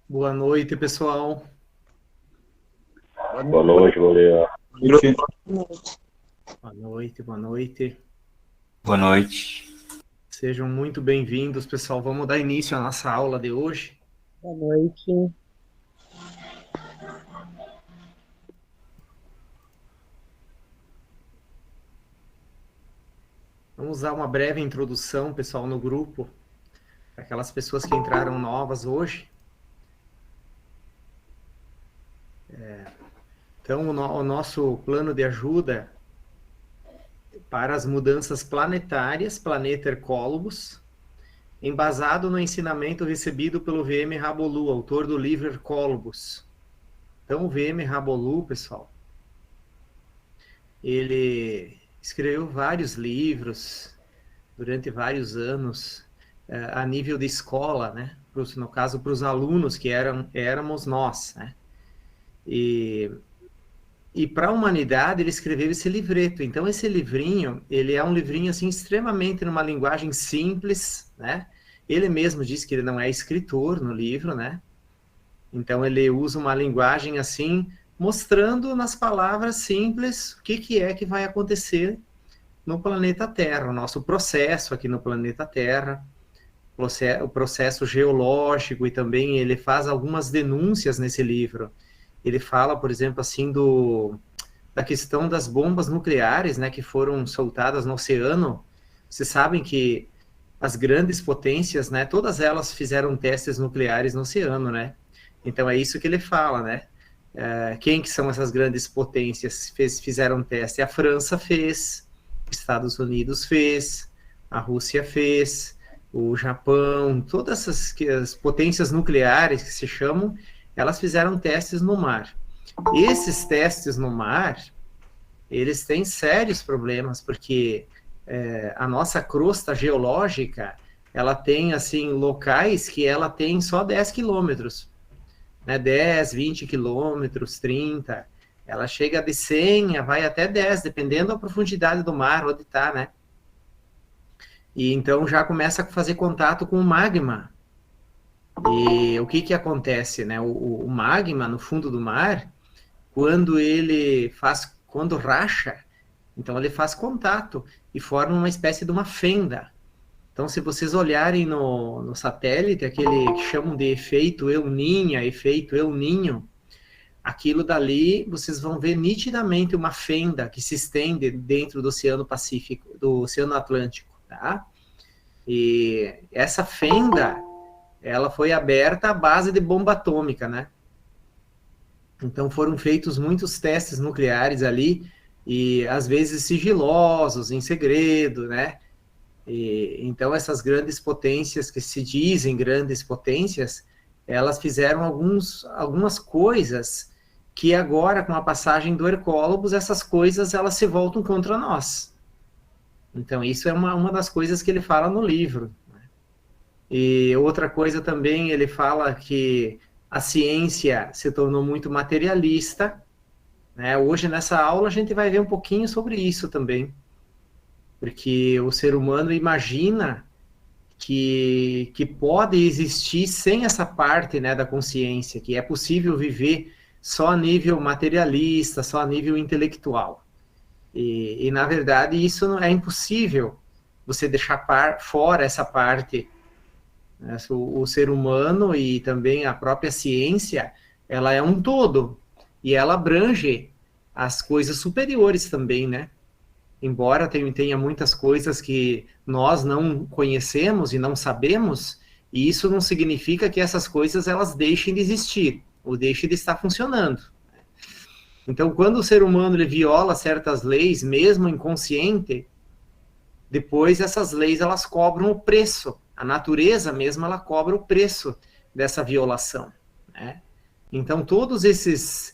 Boa noite, pessoal. Boa noite, Valeria. Boa noite, boa noite. Boa noite. Sejam muito bem-vindos, pessoal. Vamos dar início à nossa aula de hoje. Boa noite. Vamos dar uma breve introdução, pessoal, no grupo, para aquelas pessoas que entraram novas hoje. Então, o nosso plano de ajuda para as mudanças planetárias, Planeta Hercólogos, embasado no ensinamento recebido pelo VM Rabolu, autor do livro Hercólogos. Então, o VM Rabolu, pessoal, ele escreveu vários livros durante vários anos a nível de escola, né? No caso, para os alunos que éramos nós, né? E para a humanidade ele escreveu esse livreto. Então esse livrinho, ele é um livrinho assim extremamente numa linguagem simples, né? Ele mesmo diz que ele não é escritor no livro, né? Então ele usa uma linguagem assim, mostrando nas palavras simples o que é que vai acontecer no planeta Terra, o nosso processo aqui no planeta Terra, o processo geológico, e também ele faz algumas denúncias nesse livro. Ele fala, por exemplo, assim, da questão das bombas nucleares, né, que foram soltadas no oceano. Vocês sabem que as grandes potências, né, todas elas fizeram testes nucleares no oceano, né? Então é isso que ele fala, né? Quem que são essas grandes potências fizeram teste? A França fez, Estados Unidos fez, a Rússia fez, o Japão, todas as potências nucleares que se chamam, elas fizeram testes no mar. Esses testes no mar, eles têm sérios problemas, porque a nossa crosta geológica, ela tem, assim, locais que ela tem só 10 quilômetros, né? 10, 20 quilômetros, 30, ela chega de 100, vai até 10, dependendo da profundidade do mar, onde está, né? E então já começa a fazer contato com o magma. E o que acontece, né? O magma no fundo do mar, quando racha, então ele faz contato e forma uma espécie de uma fenda. Então, se vocês olharem no satélite, aquele que chamam de efeito El Ninho, aquilo dali, vocês vão ver nitidamente uma fenda que se estende dentro do Oceano Pacífico, do Oceano Atlântico, tá? E essa fenda, ela foi aberta à base de bomba atômica, né? Então foram feitos muitos testes nucleares ali, e às vezes sigilosos, em segredo, né? Então essas grandes potências, que se dizem grandes potências, elas fizeram algumas coisas que agora, com a passagem do Hercólogos, essas coisas elas se voltam contra nós. Então isso é uma das coisas que ele fala no livro. E outra coisa também, ele fala que a ciência se tornou muito materialista, né? Hoje, nessa aula, a gente vai ver um pouquinho sobre isso também, porque o ser humano imagina que pode existir sem essa parte, né, da consciência, que é possível viver só a nível materialista, só a nível intelectual. E na verdade, isso é impossível, você deixar fora essa parte. O ser humano e também a própria ciência, ela é um todo, e ela abrange as coisas superiores também, né? Embora tenha muitas coisas que nós não conhecemos e não sabemos, e isso não significa que essas coisas elas deixem de existir, ou deixem de estar funcionando. Então, quando o ser humano ele viola certas leis, mesmo inconsciente, depois essas leis elas cobram o preço. A natureza mesmo ela cobra o preço dessa violação, né? Então todos esses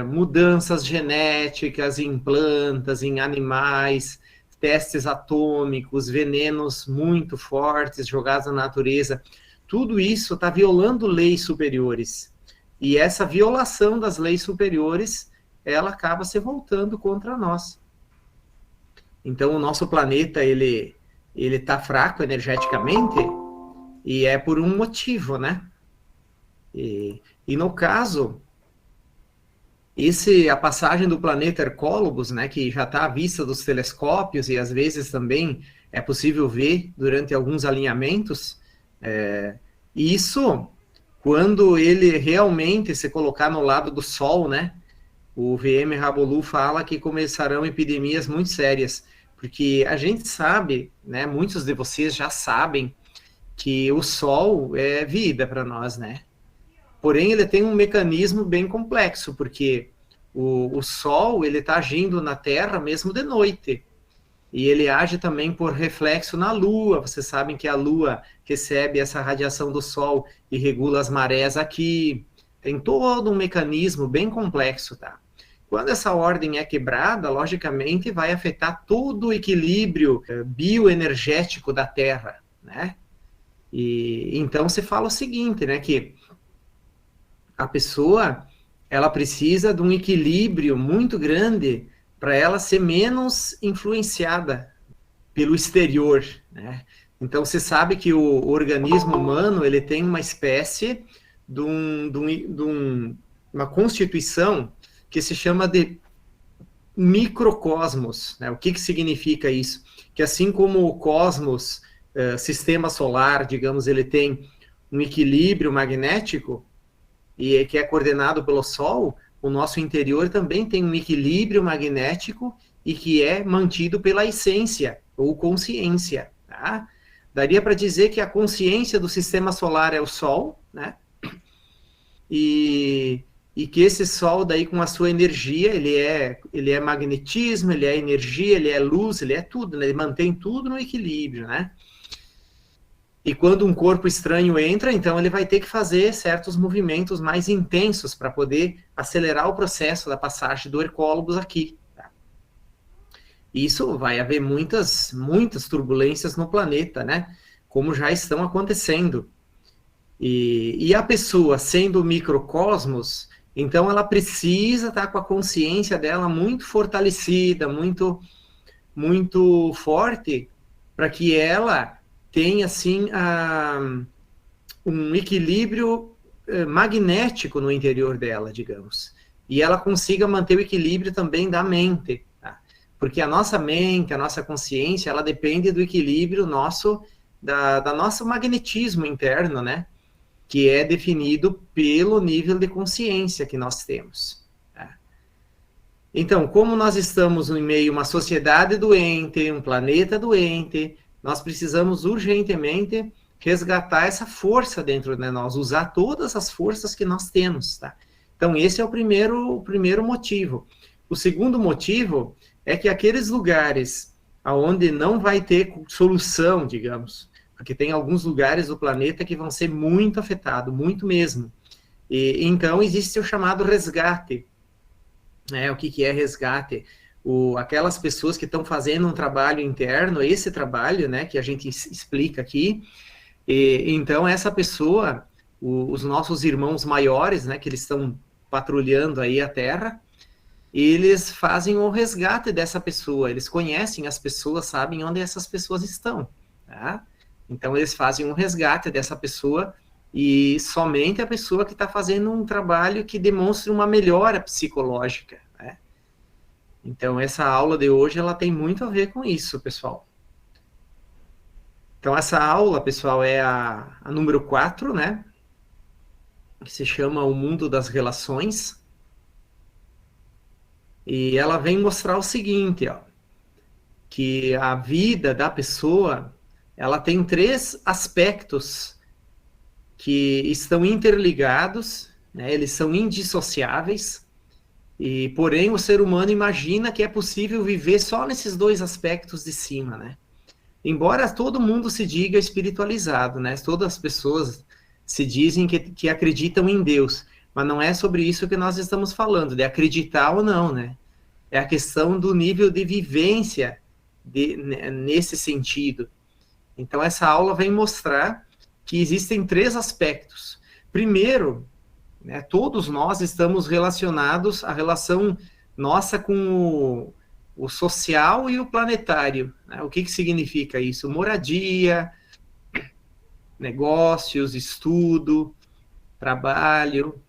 mudanças genéticas em plantas, em animais, testes atômicos, venenos muito fortes jogados na natureza, tudo isso está violando leis superiores. E essa violação das leis superiores, ela acaba se voltando contra nós. Então o nosso planeta, ele está fraco energeticamente, e é por um motivo, né? E no caso, a passagem do planeta Hercólobos, né, que já está à vista dos telescópios e às vezes também é possível ver durante alguns alinhamentos, isso, quando ele realmente se colocar no lado do Sol, né, o VM Rabolu fala que começarão epidemias muito sérias, porque a gente sabe, né, muitos de vocês já sabem que o Sol é vida para nós, né? Porém, ele tem um mecanismo bem complexo, porque o Sol ele está agindo na Terra mesmo de noite. E ele age também por reflexo na Lua. Vocês sabem que a Lua recebe essa radiação do Sol e regula as marés aqui. Tem todo um mecanismo bem complexo, tá? Quando essa ordem é quebrada, logicamente vai afetar todo o equilíbrio bioenergético da Terra, né? E então se fala o seguinte, né, que a pessoa ela precisa de um equilíbrio muito grande para ela ser menos influenciada pelo exterior, né? Então você sabe que o organismo humano ele tem uma espécie de uma constituição que se chama de microcosmos, né? O que significa isso? Que assim como o cosmos, sistema solar, digamos, ele tem um equilíbrio magnético, e que é coordenado pelo Sol, o nosso interior também tem um equilíbrio magnético e que é mantido pela essência, ou consciência, tá? Daria para dizer que a consciência do sistema solar é o Sol, né? E que esse Sol daí com a sua energia, ele é magnetismo, ele é energia, ele é luz, ele é tudo, né? Ele mantém tudo no equilíbrio, né? E quando um corpo estranho entra, então ele vai ter que fazer certos movimentos mais intensos para poder acelerar o processo da passagem do Hercólobos aqui. Tá? Isso vai haver muitas turbulências no planeta, né? Como já estão acontecendo. E a pessoa, sendo microcosmos, então ela precisa estar com a consciência dela muito fortalecida, muito forte, para que ela tenha, assim, um equilíbrio magnético no interior dela, digamos. E ela consiga manter o equilíbrio também da mente. Tá? Porque a nossa mente, a nossa consciência, ela depende do equilíbrio nosso, da nosso magnetismo interno, né? Que é definido pelo nível de consciência que nós temos. Tá? Então, como nós estamos em meio a uma sociedade doente, um planeta doente, nós precisamos urgentemente resgatar essa força dentro de nós, usar todas as forças que nós temos, tá? Então, esse é o primeiro motivo. O segundo motivo é que aqueles lugares onde não vai ter solução, digamos, porque tem alguns lugares do planeta que vão ser muito afetados, muito mesmo. E então, existe o chamado resgate. O que é resgate? Aquelas pessoas que estão fazendo um trabalho interno, esse trabalho, né, que a gente explica aqui, então essa pessoa, os nossos irmãos maiores, né, que eles estão patrulhando aí a Terra, eles fazem o resgate dessa pessoa, eles conhecem as pessoas, sabem onde essas pessoas estão, tá? Então eles fazem um resgate dessa pessoa e somente a pessoa que está fazendo um trabalho que demonstre uma melhora psicológica, né? Então, essa aula de hoje, ela tem muito a ver com isso, pessoal. Então, essa aula, pessoal, é a número 4, né? Que se chama O Mundo das Relações. E ela vem mostrar o seguinte, ó, que a vida da pessoa, ela tem 3 aspectos que estão interligados, né? Eles são indissociáveis. E, porém, o ser humano imagina que é possível viver só nesses 2 aspectos de cima, né? Embora todo mundo se diga espiritualizado, né? Todas as pessoas se dizem que acreditam em Deus, mas não é sobre isso que nós estamos falando, de acreditar ou não, né? É a questão do nível de vivência nesse sentido. Então, essa aula vem mostrar que existem 3 aspectos. Primeiro, né, todos nós estamos relacionados, a relação nossa com o social e o planetário. Né? O que significa isso? Moradia, negócios, estudo. trabalho.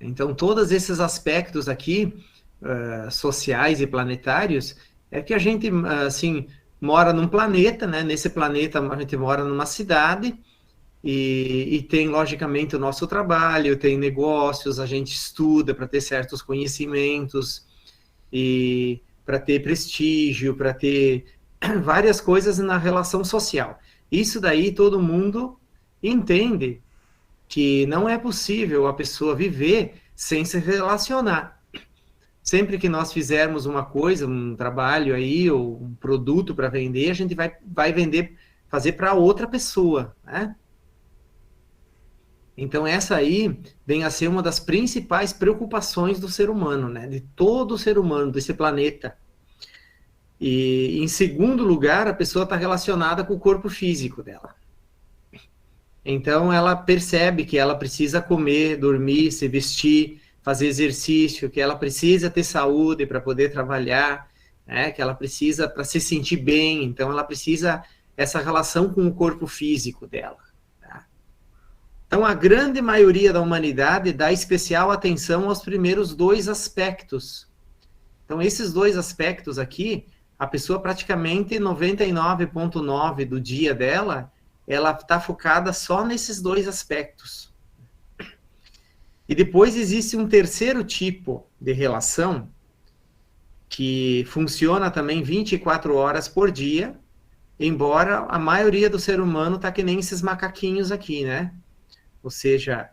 Então, todos esses aspectos aqui, sociais e planetários, é que a gente, assim, mora num planeta, né? Nesse planeta a gente mora numa cidade e tem, logicamente, o nosso trabalho, tem negócios, a gente estuda para ter certos conhecimentos e para ter prestígio, para ter várias coisas na relação social. Isso daí todo mundo entende que não é possível a pessoa viver sem se relacionar. Sempre que nós fizermos uma coisa, um trabalho aí, ou um produto para vender, a gente vai vender, fazer para outra pessoa, né? Então essa aí vem a ser uma das principais preocupações do ser humano, né? De todo ser humano, desse planeta. E em segundo lugar, a pessoa está relacionada com o corpo físico dela. Então ela percebe que ela precisa comer, dormir, se vestir, fazer exercício, que ela precisa ter saúde para poder trabalhar, né? Que ela precisa para se sentir bem, então ela precisa essa relação com o corpo físico dela. Tá? Então a grande maioria da humanidade dá especial atenção aos primeiros dois aspectos. Então esses dois aspectos aqui, a pessoa praticamente 99,9% do dia dela, ela está focada só nesses dois aspectos. E depois existe um terceiro tipo de relação que funciona também 24 horas por dia, embora a maioria do ser humano tá que nem esses macaquinhos aqui, né? Ou seja,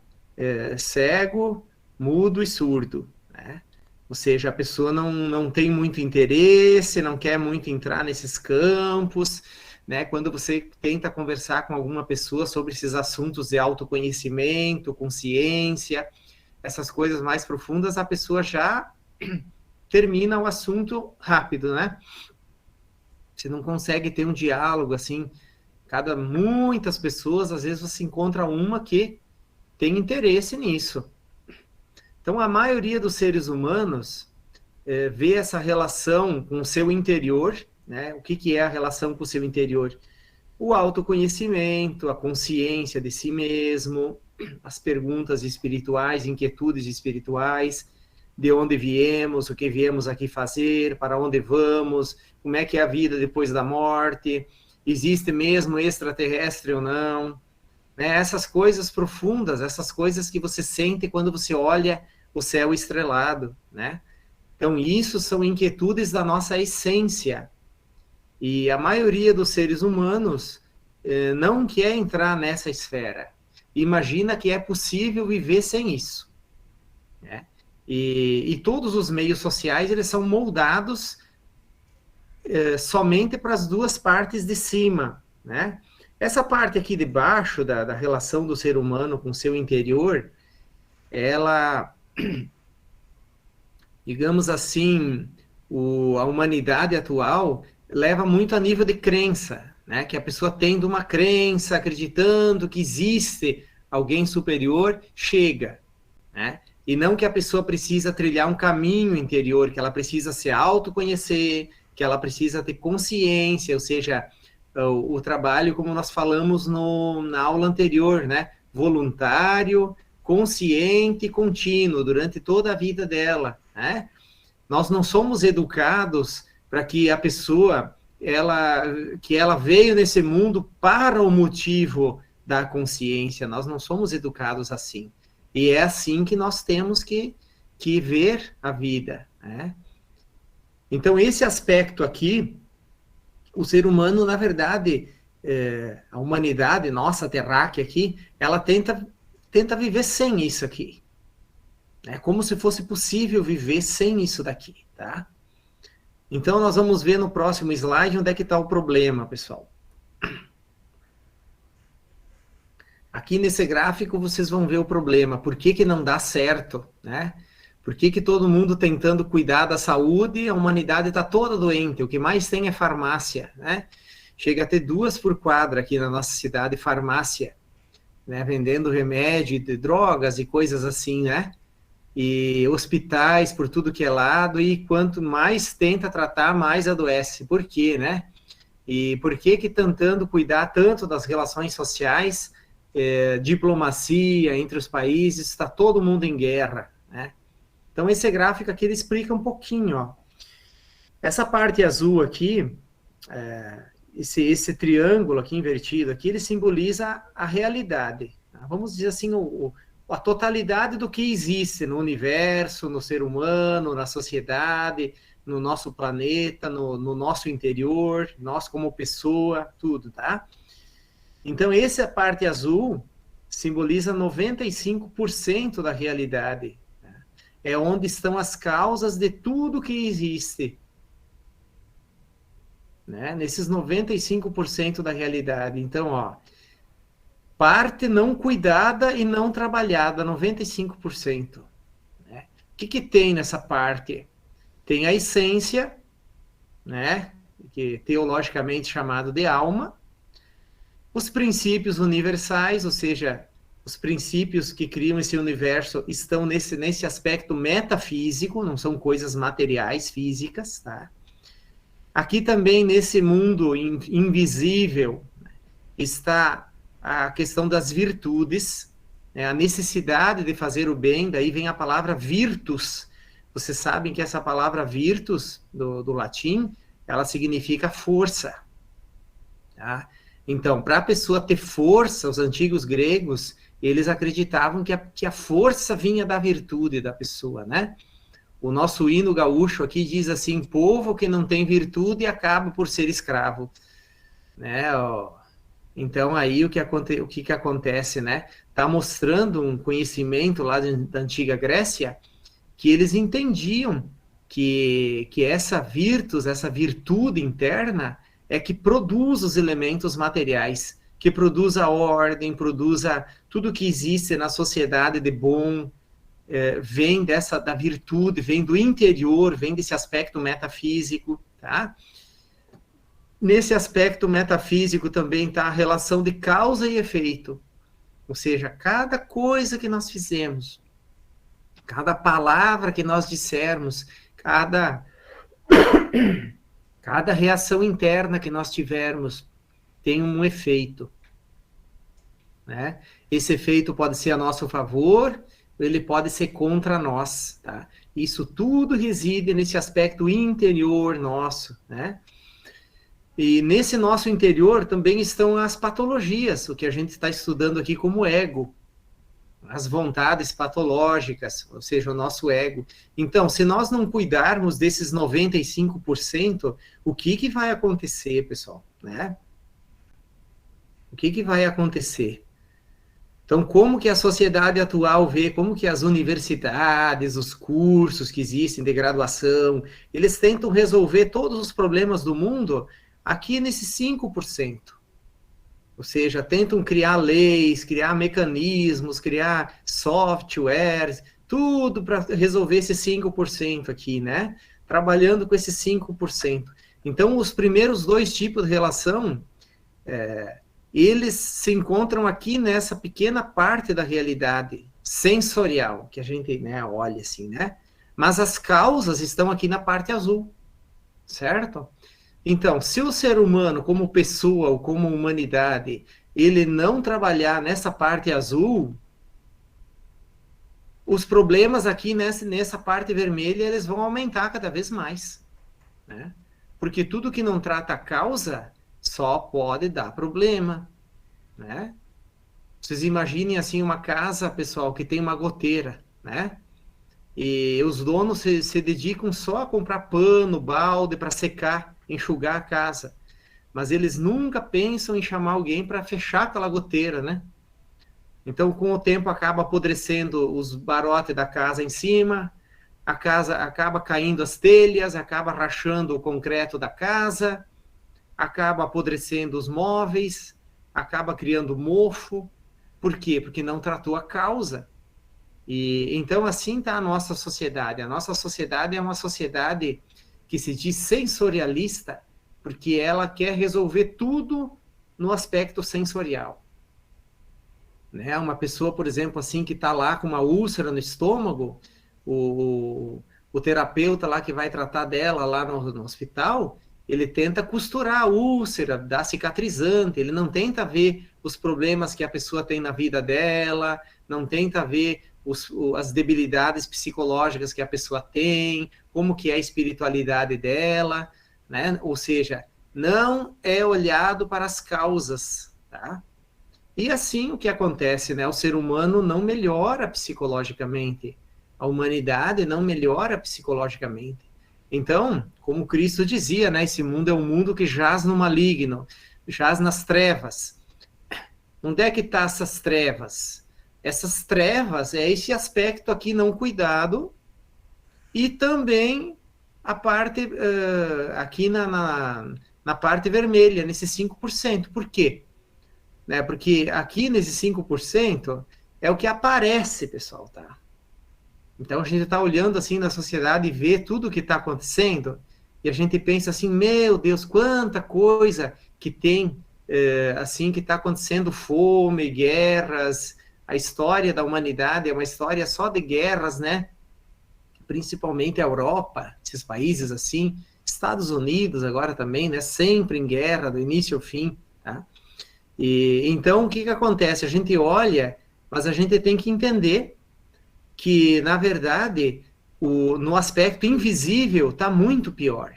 cego, mudo e surdo, né? Ou seja, a pessoa não tem muito interesse, não quer muito entrar nesses campos, né? Quando você tenta conversar com alguma pessoa sobre esses assuntos de autoconhecimento, consciência, essas coisas mais profundas, a pessoa já termina o assunto rápido, né? Você não consegue ter um diálogo assim, muitas pessoas, às vezes você encontra uma que tem interesse nisso. Então, a maioria dos seres humanos vê essa relação com o seu interior, né? O que é a relação com o seu interior? O autoconhecimento, a consciência de si mesmo, as perguntas espirituais, inquietudes espirituais, de onde viemos, o que viemos aqui fazer, para onde vamos, como é que é a vida depois da morte, existe mesmo extraterrestre ou não, né? Essas coisas profundas, essas coisas que você sente quando você olha o céu estrelado, né? Então, isso são inquietudes da nossa essência. E a maioria dos seres humanos não quer entrar nessa esfera. Imagina que é possível viver sem isso, né? E todos os meios sociais, eles são moldados somente para as duas partes de cima, né? Essa parte aqui de baixo, da relação do ser humano com o seu interior, ela, digamos assim, a humanidade atual leva muito a nível de crença, né? Que a pessoa tendo uma crença, acreditando que existe alguém superior, chega, né? E não que a pessoa precisa trilhar um caminho interior, que ela precisa se autoconhecer, que ela precisa ter consciência, ou seja, o trabalho, como nós falamos na aula anterior, né? Voluntário, consciente e contínuo, durante toda a vida dela, né? Nós não somos educados para que a pessoa, que ela veio nesse mundo para o motivo da consciência, nós não somos educados assim. E é assim que nós temos que ver a vida, né? Então, esse aspecto aqui, o ser humano, na verdade, a humanidade, nossa terráquea aqui, ela tenta viver sem isso aqui. É como se fosse possível viver sem isso daqui, tá? Então, nós vamos ver no próximo slide onde é que está o problema, pessoal. Aqui nesse gráfico vocês vão ver o problema. Por que não dá certo, né? Por que todo mundo tentando cuidar da saúde, a humanidade está toda doente? O que mais tem é farmácia, né? Chega a ter 2 por quadra aqui na nossa cidade, farmácia, né? Vendendo remédio, de drogas e coisas assim, né? E hospitais por tudo que é lado, e quanto mais tenta tratar, mais adoece. Por quê, né? E por que tentando cuidar tanto das relações sociais, diplomacia entre os países, está todo mundo em guerra, né? Então, esse gráfico aqui ele explica um pouquinho, ó. Essa parte azul aqui, esse triângulo aqui invertido aqui, ele simboliza a realidade. Tá? Vamos dizer assim, a totalidade do que existe no universo, no ser humano, na sociedade, no nosso planeta, no nosso interior, nós como pessoa, tudo, tá? Então, essa parte azul simboliza 95% da realidade. Tá? É onde estão as causas de tudo que existe. Né? Nesses 95% da realidade. Então, ó, parte não cuidada e não trabalhada, 95%. Né? O que tem nessa parte? Tem a essência, né? Que teologicamente chamado de alma, os princípios universais, ou seja, os princípios que criam esse universo estão nesse aspecto metafísico, não são coisas materiais, físicas, tá? Aqui também, nesse mundo invisível, está a questão das virtudes, né? A necessidade de fazer o bem, daí vem a palavra virtus. Vocês sabem que essa palavra virtus, do latim, ela significa força. Tá? Então, para a pessoa ter força, os antigos gregos, eles acreditavam que a força vinha da virtude da pessoa, né? O nosso hino gaúcho aqui diz assim, povo que não tem virtude acaba por ser escravo. Né? Então, aí o que acontece, né? Está mostrando um conhecimento lá da antiga Grécia, que eles entendiam que essa virtus, essa virtude interna, é que produz os elementos materiais, que produz a ordem, produz tudo que existe na sociedade de bom, vem da virtude, vem do interior, vem desse aspecto metafísico, tá? Nesse aspecto metafísico também está a relação de causa e efeito, ou seja, cada coisa que nós fizemos, cada palavra que nós dissermos, cada reação interna que nós tivermos tem um efeito, né? Esse efeito pode ser a nosso favor, ele pode ser contra nós, tá? Isso tudo reside nesse aspecto interior nosso, né? E nesse nosso interior também estão as patologias, o que a gente está estudando aqui como ego, as vontades patológicas, ou seja, o nosso ego. Então, se nós não cuidarmos desses 95%, o que vai acontecer, pessoal? Né? O que vai acontecer? Então, como que a sociedade atual vê, como que as universidades, os cursos que existem de graduação, eles tentam resolver todos os problemas do mundo aqui nesses 5%. Ou seja, tentam criar leis, criar mecanismos, criar softwares, tudo para resolver esses 5% aqui, né? Trabalhando com esses 5%. Então, os primeiros dois tipos de relação, eles se encontram aqui nessa pequena parte da realidade sensorial, que a gente, né, olha assim, né? Mas as causas estão aqui na parte azul, certo? Então, se o ser humano, como pessoa ou como humanidade, ele não trabalhar nessa parte azul, os problemas aqui nessa parte vermelha, eles vão aumentar cada vez mais, né? Porque tudo que não trata a causa só pode dar problema, né? Vocês imaginem assim uma casa, pessoal, que tem uma goteira, né? E os donos se dedicam só a comprar pano, balde para secar, enxugar a casa. Mas eles nunca pensam em chamar alguém para fechar aquela goteira, né? Então, com o tempo, acaba apodrecendo os barotes da casa em cima, a casa acaba caindo as telhas, acaba rachando o concreto da casa, acaba apodrecendo os móveis, acaba criando mofo. Por quê? Porque não tratou a causa. E então, assim está a nossa sociedade. A nossa sociedade é uma sociedade que se diz sensorialista, porque ela quer resolver tudo no aspecto sensorial. Né? Uma pessoa, por exemplo, assim, que está lá com uma úlcera no estômago, o terapeuta lá que vai tratar dela lá no hospital, ele tenta costurar a úlcera, dar cicatrizante, ele não tenta ver os problemas que a pessoa tem na vida dela, não tenta ver as debilidades psicológicas que a pessoa tem, como que é a espiritualidade dela, né? Ou seja, não é olhado para as causas, tá? E assim o que acontece, né? O ser humano não melhora psicologicamente, a humanidade não melhora psicologicamente. Então, como Cristo dizia, né? Esse mundo é um mundo que jaz no maligno, jaz nas trevas. Onde é que estão essas trevas? Essas trevas é esse aspecto aqui não cuidado e também a parte aqui na parte vermelha, nesses 5%. Por quê? Né? Porque aqui nesses 5% é o que aparece, pessoal, tá? Então a gente está olhando assim na sociedade e vê tudo o que está acontecendo e a gente pensa assim, meu Deus, quanta coisa que tem assim que está acontecendo, fome, guerras, a história da humanidade é uma história só de guerras, né? Principalmente a Europa, esses países assim, Estados Unidos agora também, né? Sempre em guerra, do início ao fim, tá? E então o que que acontece? A gente olha, mas a gente tem que entender que, na verdade, no aspecto invisível está muito pior,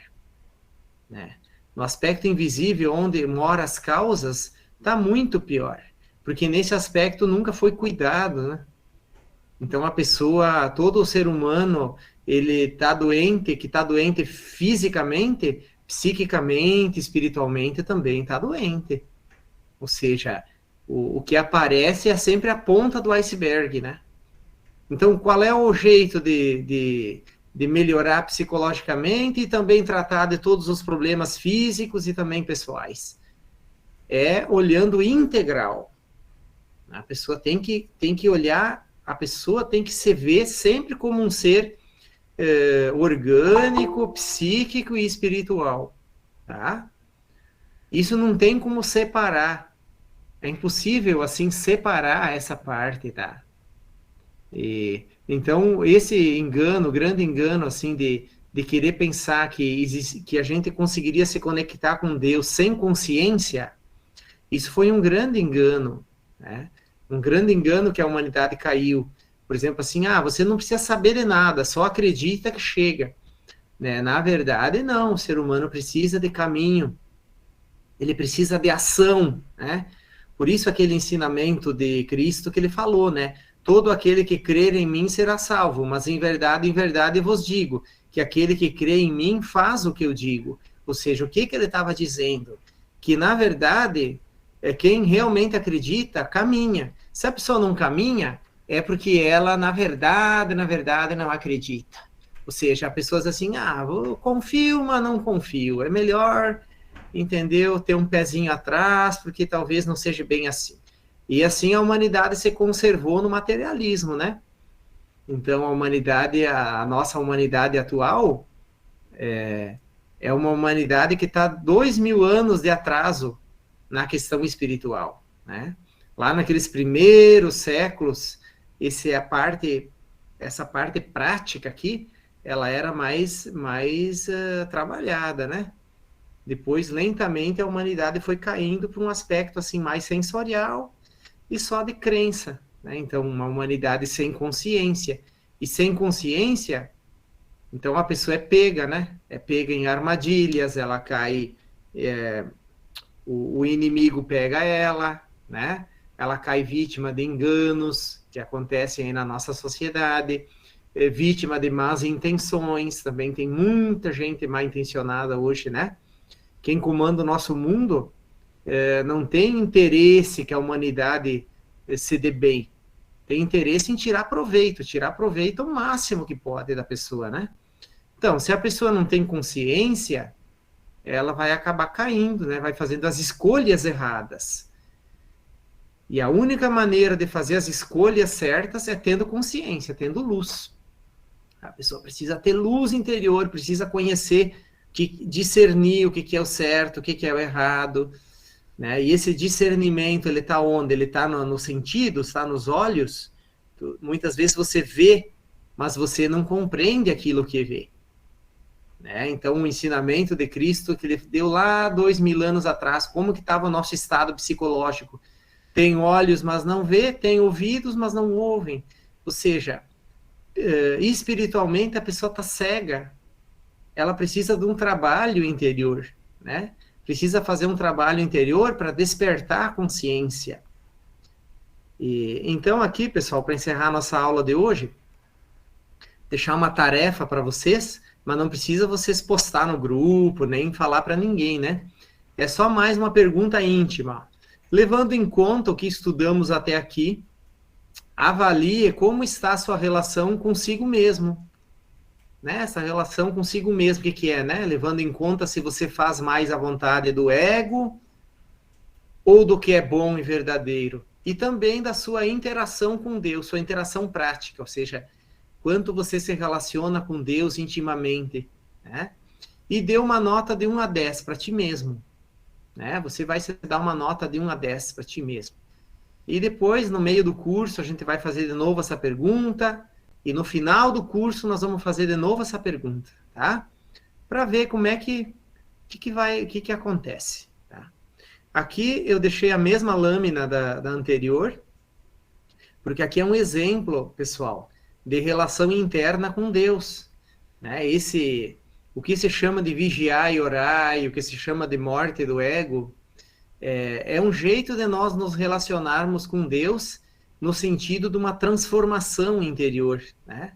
né? No aspecto invisível, onde moram as causas, está muito pior, porque nesse aspecto nunca foi cuidado, né? Então a pessoa, todo o ser humano, ele está doente, que está doente fisicamente, psiquicamente, espiritualmente também está doente. Ou seja, o que aparece é sempre a ponta do iceberg, né? Então, qual é o jeito de melhorar psicologicamente e também tratar de todos os problemas físicos e também pessoais? É olhando integral. A pessoa tem que olhar, a pessoa tem que se ver sempre como um ser orgânico, psíquico e espiritual, tá? Isso não tem como separar. É impossível, assim, separar essa parte, tá? Então, esse engano, grande engano, assim, de querer pensar que a gente conseguiria se conectar com Deus sem consciência, isso foi um grande engano, né? Um grande engano que a humanidade caiu. Por exemplo, assim, você não precisa saber de nada, só acredita que chega, né? Na verdade, não, o ser humano precisa de caminho, ele precisa de ação, né? Por isso aquele ensinamento de Cristo que ele falou, né? Todo aquele que crer em mim será salvo, mas em verdade vos digo, que aquele que crê em mim faz o que eu digo. Ou seja, o que ele estava dizendo? Que, na verdade, quem realmente acredita, caminha. Se a pessoa não caminha, é porque ela, na verdade, não acredita. Ou seja, a pessoa diz assim, eu confio, mas não confio. É melhor, entendeu, ter um pezinho atrás, porque talvez não seja bem assim. E assim a humanidade se conservou no materialismo, né? Então a humanidade, a nossa humanidade atual é uma humanidade que está 2000 anos de atraso na questão espiritual, né? Lá naqueles primeiros séculos, essa parte prática aqui, ela era mais trabalhada, né? Depois, lentamente, a humanidade foi caindo para um aspecto assim mais sensorial e só de crença, né? Então, uma humanidade sem consciência. E sem consciência, então a pessoa é pega, né? É pega em armadilhas, ela cai, o inimigo pega ela, né? Ela cai vítima de enganos que acontecem aí na nossa sociedade, é vítima de más intenções, também tem muita gente mal intencionada hoje, né? Quem comanda o nosso mundo não tem interesse que a humanidade se dê bem. Tem interesse em tirar proveito ao máximo que pode da pessoa, né? Então, se a pessoa não tem consciência, ela vai acabar caindo, né? Vai fazendo as escolhas erradas. E a única maneira de fazer as escolhas certas é tendo consciência, tendo luz. A pessoa precisa ter luz interior, precisa conhecer, discernir o que é o certo, o que é o errado, né? E esse discernimento, ele está onde? Ele está nos sentidos, está nos olhos. Muitas vezes você vê, mas você não compreende aquilo que vê, né? Então, o ensinamento de Cristo que ele deu lá 2000 anos atrás, como que estava o nosso estado psicológico? tem olhos, mas não vê, tem ouvidos, mas não ouvem. Ou seja, espiritualmente a pessoa está cega. Ela precisa de um trabalho interior, né? Precisa fazer um trabalho interior para despertar a consciência. Então aqui, pessoal, para encerrar nossa aula de hoje, deixar uma tarefa para vocês, mas não precisa vocês postar no grupo, nem falar para ninguém, né? É só mais uma pergunta íntima. Levando em conta o que estudamos até aqui, avalie como está a sua relação consigo mesmo. Né? Essa relação consigo mesmo, o que é, né? Levando em conta se você faz mais a vontade do ego ou do que é bom e verdadeiro. E também da sua interação com Deus, sua interação prática, ou seja, quanto você se relaciona com Deus intimamente, né? E dê uma nota de 1 a 10 para ti mesmo, né? Você vai se dar uma nota de 1 a 10 para ti mesmo. E depois, no meio do curso, a gente vai fazer de novo essa pergunta, e no final do curso nós vamos fazer de novo essa pergunta, tá? Para ver como é que acontece, tá? Aqui eu deixei a mesma lâmina da anterior, porque aqui é um exemplo, pessoal, de relação interna com Deus, né? O que se chama de vigiar e orar, e o que se chama de morte do ego, é um jeito de nós nos relacionarmos com Deus no sentido de uma transformação interior, né?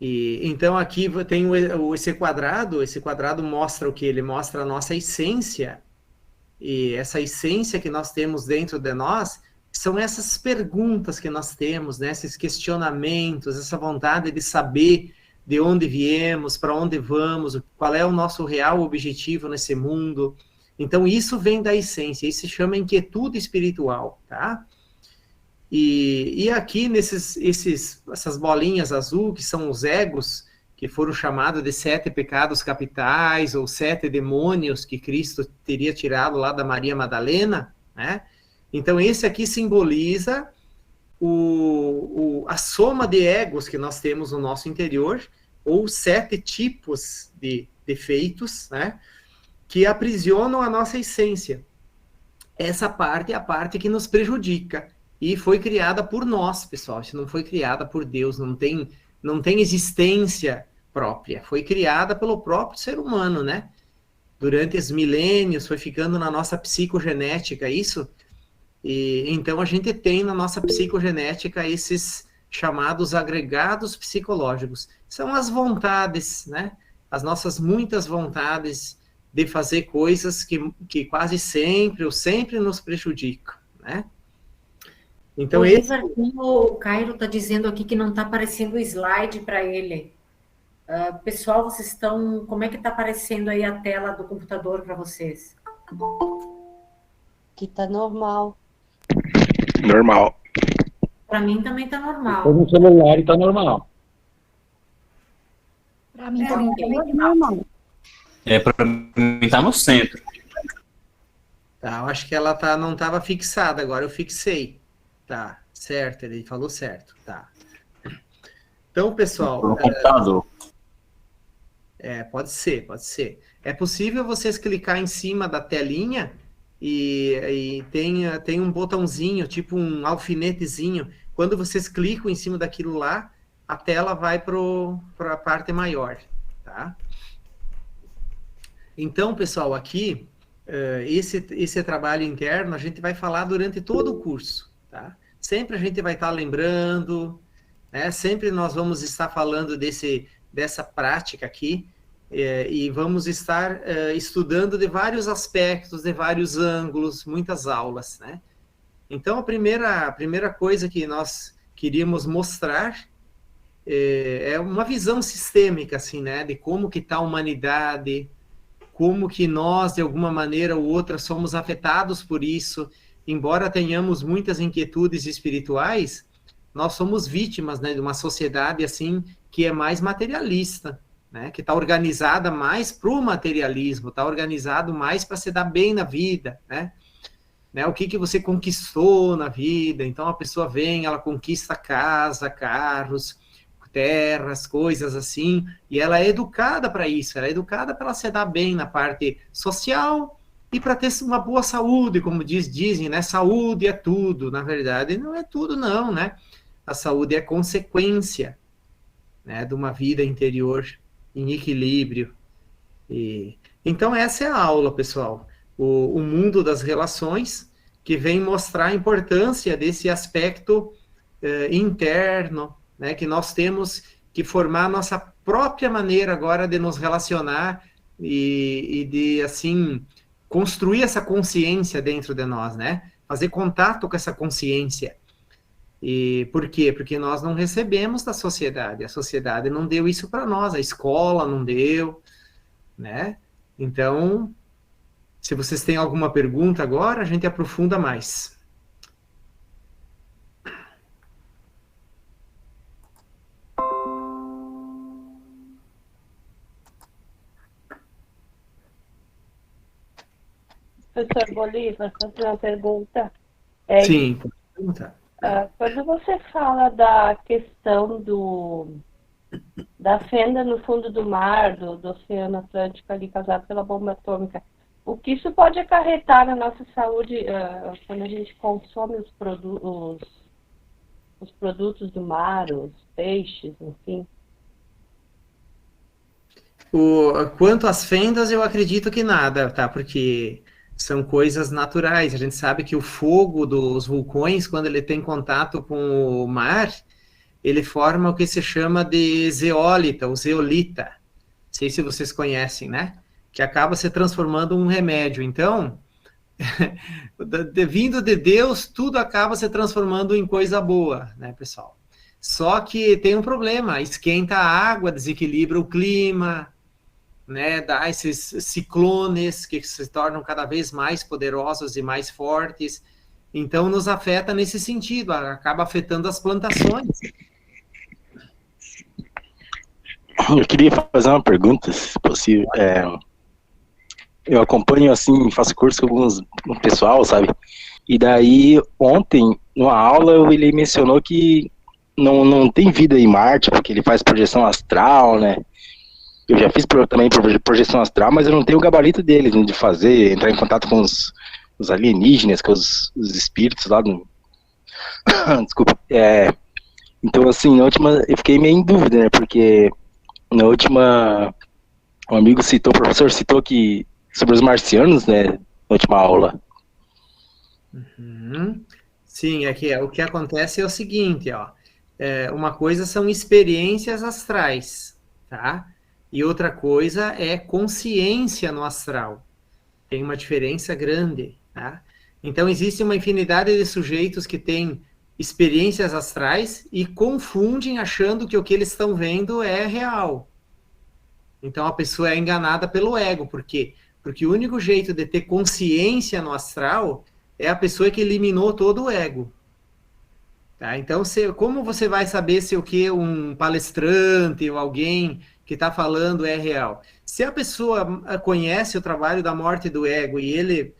Então aqui tem esse quadrado mostra o que? Ele mostra a nossa essência, e essa essência que nós temos dentro de nós são essas perguntas que nós temos, né? Esses questionamentos, essa vontade de saber de onde viemos, para onde vamos, qual é o nosso real objetivo nesse mundo. Então isso vem da essência, isso se chama inquietude espiritual, tá? E aqui, essas bolinhas azul, que são os egos, que foram chamados de 7 pecados capitais, ou 7 demônios que Cristo teria tirado lá da Maria Madalena, né? Então, esse aqui simboliza a soma de egos que nós temos no nosso interior, ou 7 tipos de defeitos, né? Que aprisionam a nossa essência. Essa parte é a parte que nos prejudica. E foi criada por nós, pessoal. Isso não foi criada por Deus, não tem existência própria. Foi criada pelo próprio ser humano, né? Durante os milênios, foi ficando na nossa psicogenética isso. E então a gente tem na nossa psicogenética esses chamados agregados psicológicos. São as vontades, né? As nossas muitas vontades de fazer coisas que quase sempre ou sempre nos prejudicam, né? Então, o Cairo está dizendo aqui que não está aparecendo o slide para ele. Pessoal, vocês estão... Como é que está aparecendo aí a tela do computador para vocês? Aqui está normal. Normal. Para mim também está normal. No celular está normal. Para mim também está normal. Para mim está no centro. Tá, eu acho que ela não estava fixada, agora eu fixei. Tá, certo, ele falou certo, tá. Então, pessoal... No computador. Pode ser. É possível vocês clicar em cima da telinha e tem um botãozinho, tipo um alfinetezinho. Quando vocês clicam em cima daquilo lá, a tela vai para a parte maior, tá? Então, pessoal, aqui, esse trabalho interno a gente vai falar durante todo o curso, tá? Sempre a gente vai estar lembrando, né? Sempre nós vamos estar falando dessa prática aqui, e vamos estar estudando de vários aspectos, de vários ângulos, muitas aulas, né? Então, a primeira coisa que nós queríamos mostrar é uma visão sistêmica, assim, né? De como que está a humanidade, como que nós, de alguma maneira ou outra, somos afetados por isso. Embora tenhamos muitas inquietudes espirituais, nós somos vítimas, né, de uma sociedade assim que é mais materialista, né, que está organizada mais para o materialismo, está organizado mais para se dar bem na vida, né? O que você conquistou na vida. Então a pessoa vem, ela conquista casa, carros, terras, coisas assim, e ela é educada para isso, ela é educada para ela se dar bem na parte social, e para ter uma boa saúde, como dizem, né? Saúde é tudo. Na verdade, não é tudo, não, né? A saúde é consequência, né, de uma vida interior em equilíbrio. Então, essa é a aula, pessoal. O mundo das relações, que vem mostrar a importância desse aspecto interno, né, que nós temos que formar a nossa própria maneira agora de nos relacionar e de, assim, construir essa consciência dentro de nós, né? Fazer contato com essa consciência. E por quê? Porque nós não recebemos da sociedade. A sociedade não deu isso para nós, a escola não deu, né? Então, se vocês têm alguma pergunta agora, a gente aprofunda mais. Professor Bolívar, fazer uma pergunta. Sim, pode perguntar. Quando você fala da questão da fenda no fundo do mar, do Oceano Atlântico ali causado pela bomba atômica, o que isso pode acarretar na nossa saúde quando a gente consome os produtos do mar, os peixes, enfim? Quanto às fendas, eu acredito que nada, tá? Porque são coisas naturais. A gente sabe que o fogo dos vulcões, quando ele tem contato com o mar, ele forma o que se chama de zeólita, ou zeolita. Não sei se vocês conhecem, né? Que acaba se transformando em um remédio. Então, vindo de Deus, tudo acaba se transformando em coisa boa, né, pessoal? Só que tem um problema, esquenta a água, desequilibra o clima, né, dá esses ciclones que se tornam cada vez mais poderosos e mais fortes. Então, nos afeta nesse sentido, acaba afetando as plantações. Eu queria fazer uma pergunta, se possível. Eu acompanho, assim, faço curso com um pessoal, sabe? E daí, ontem, numa aula, ele mencionou que não tem vida em Marte, porque ele faz projeção astral, né? Eu já fiz também projeção astral, mas eu não tenho o gabarito deles, né, de fazer, entrar em contato com os alienígenas, com os espíritos lá do... Desculpa. Então, assim, na última, eu fiquei meio em dúvida, né? Porque na última, um amigo citou, o professor citou que sobre os marcianos, né? Na última aula. Uhum. Sim, o que acontece é o seguinte, ó. Uma coisa são experiências astrais, tá? E outra coisa é consciência no astral. Tem uma diferença grande, tá? Então, existe uma infinidade de sujeitos que têm experiências astrais e confundem achando que o que eles estão vendo é real. Então, a pessoa é enganada pelo ego. Por quê? Porque o único jeito de ter consciência no astral é a pessoa que eliminou todo o ego. Tá? Então, como você vai saber se o que um palestrante ou alguém que está falando é real? Se a pessoa conhece o trabalho da morte do ego e ele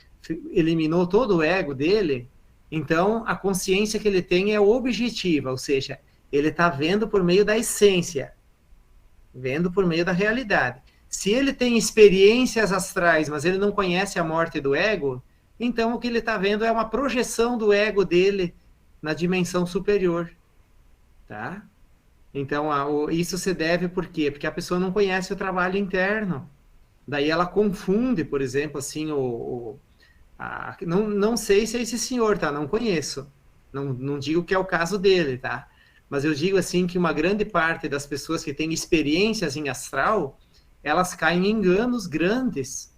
eliminou todo o ego dele, então a consciência que ele tem é objetiva, ou seja, ele está vendo por meio da essência, vendo por meio da realidade. Se ele tem experiências astrais, mas ele não conhece a morte do ego, então o que ele está vendo é uma projeção do ego dele na dimensão superior, tá? Então, isso se deve por quê? Porque a pessoa não conhece o trabalho interno. Daí ela confunde, por exemplo, assim, não sei se é esse senhor, tá? Não conheço. Não digo que é o caso dele, tá? Mas eu digo, assim, que uma grande parte das pessoas que têm experiências em astral, elas caem em enganos grandes.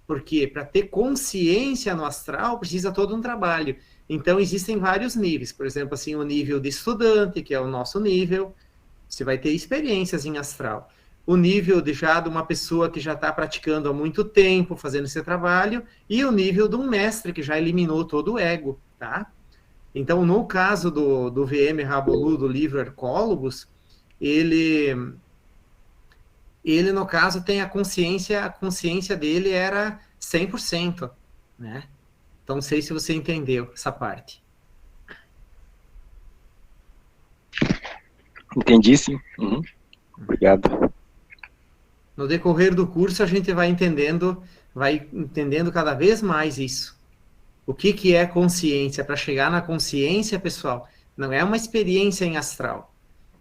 Por quê? Para ter consciência no astral, precisa todo um trabalho. Então, existem vários níveis. Por exemplo, assim, o nível de estudante, que é o nosso nível, você vai ter experiências em astral. O nível de uma pessoa que já está praticando há muito tempo, fazendo esse trabalho, e o nível de um mestre que já eliminou todo o ego, tá? Então, no caso do VM Rabolu, do livro Arcólogos, ele, no caso, tem a consciência dele era 100%, né? Então, não sei se você entendeu essa parte. Entendi, sim. Uhum. Obrigado. No decorrer do curso, a gente vai entendendo cada vez mais isso. O que é consciência? Para chegar na consciência, pessoal, não é uma experiência em astral.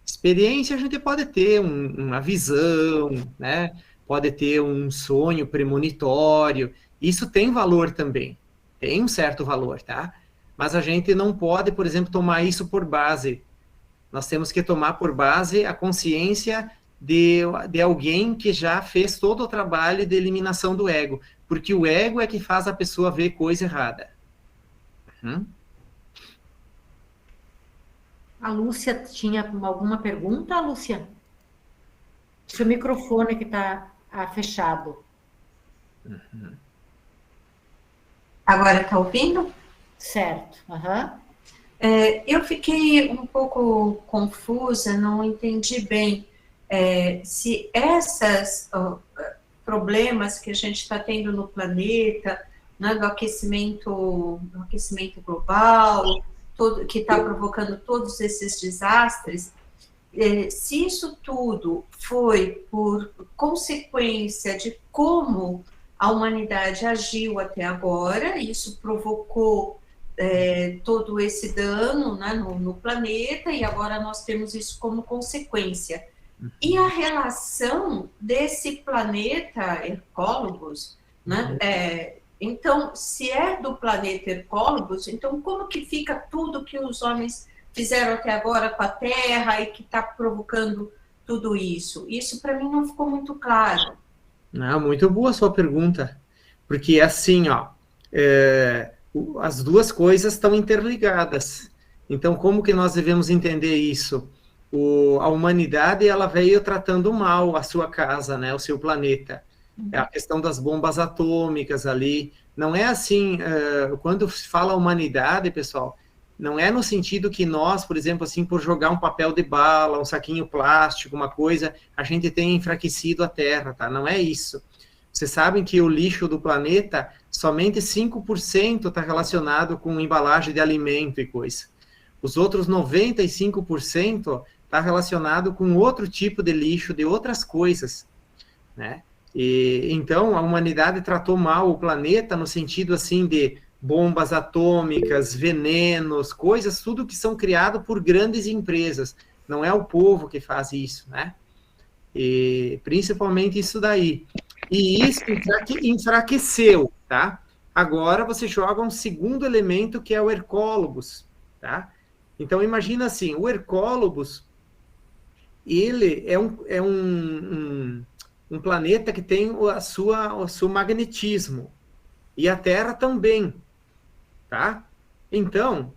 Experiência a gente pode ter uma visão, né? Pode ter um sonho premonitório. Isso tem valor também. Tem um certo valor, tá? Mas a gente não pode, por exemplo, tomar isso por base. Nós temos que tomar por base a consciência de alguém que já fez todo o trabalho de eliminação do ego. Porque o ego é que faz a pessoa ver coisa errada. A Lúcia tinha alguma pergunta, Lúcia? Seu microfone que está fechado. Agora está ouvindo? Certo. Eu fiquei um pouco confusa, não entendi bem se esses problemas que a gente está tendo no planeta, né, do aquecimento global, que está provocando todos esses desastres, se isso tudo foi por consequência de como a humanidade agiu até agora, isso provocou todo esse dano, né, no planeta, e agora nós temos isso como consequência. E a relação desse planeta Hercólogos, né, então, se é do planeta Hercólogos, então como que fica tudo que os homens fizeram até agora com a Terra e que está provocando tudo isso? Isso para mim não ficou muito claro. Não, muito boa a sua pergunta, porque assim, ó, as duas coisas estão interligadas. Então, como que nós devemos entender isso? A humanidade, ela veio tratando mal a sua casa, né, o seu planeta. A questão das bombas atômicas ali, não é assim, quando se fala humanidade, pessoal, não é no sentido que nós, por exemplo, assim, por jogar um papel de bala, um saquinho plástico, uma coisa, a gente tem enfraquecido a Terra, tá? Não é isso. Vocês sabem que o lixo do planeta, somente 5% está relacionado com embalagem de alimento e coisa. Os outros 95% está relacionado com outro tipo de lixo, de outras coisas, né? E, então, a humanidade tratou mal o planeta no sentido, assim, de bombas atômicas, venenos, coisas, tudo que são criado por grandes empresas. Não é o povo que faz isso, né? E, principalmente isso daí. E isso enfraqueceu, tá? Agora você joga um segundo elemento, que é o Hercólogos, tá? Então, imagina assim, o Hercólogos, ele é um planeta que tem o seu magnetismo, e a Terra também, tá? Então,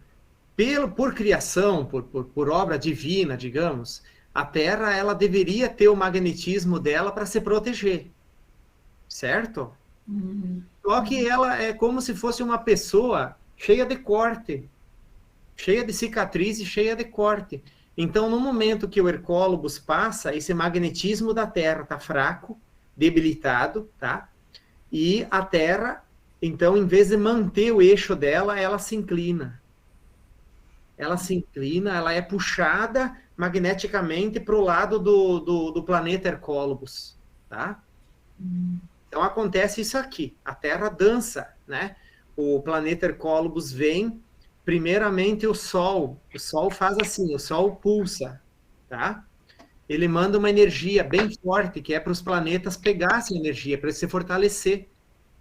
por criação, por obra divina, digamos, a Terra, ela deveria ter o magnetismo dela para se proteger, certo? Só que ela é como se fosse uma pessoa cheia de corte, cheia de cicatriz e cheia de corte. Então, no momento que o Hercólogos passa, esse magnetismo da Terra está fraco, debilitado, tá? E a Terra, então, em vez de manter o eixo dela, ela se inclina. Ela se inclina, ela é puxada magneticamente para o lado do planeta Hercólogos, tá? Então, acontece isso aqui. A Terra dança, né? O planeta Hercólogos vem. Primeiramente, o Sol faz assim, o Sol pulsa, tá? Ele manda uma energia bem forte, que é para os planetas pegassem energia, para se fortalecer,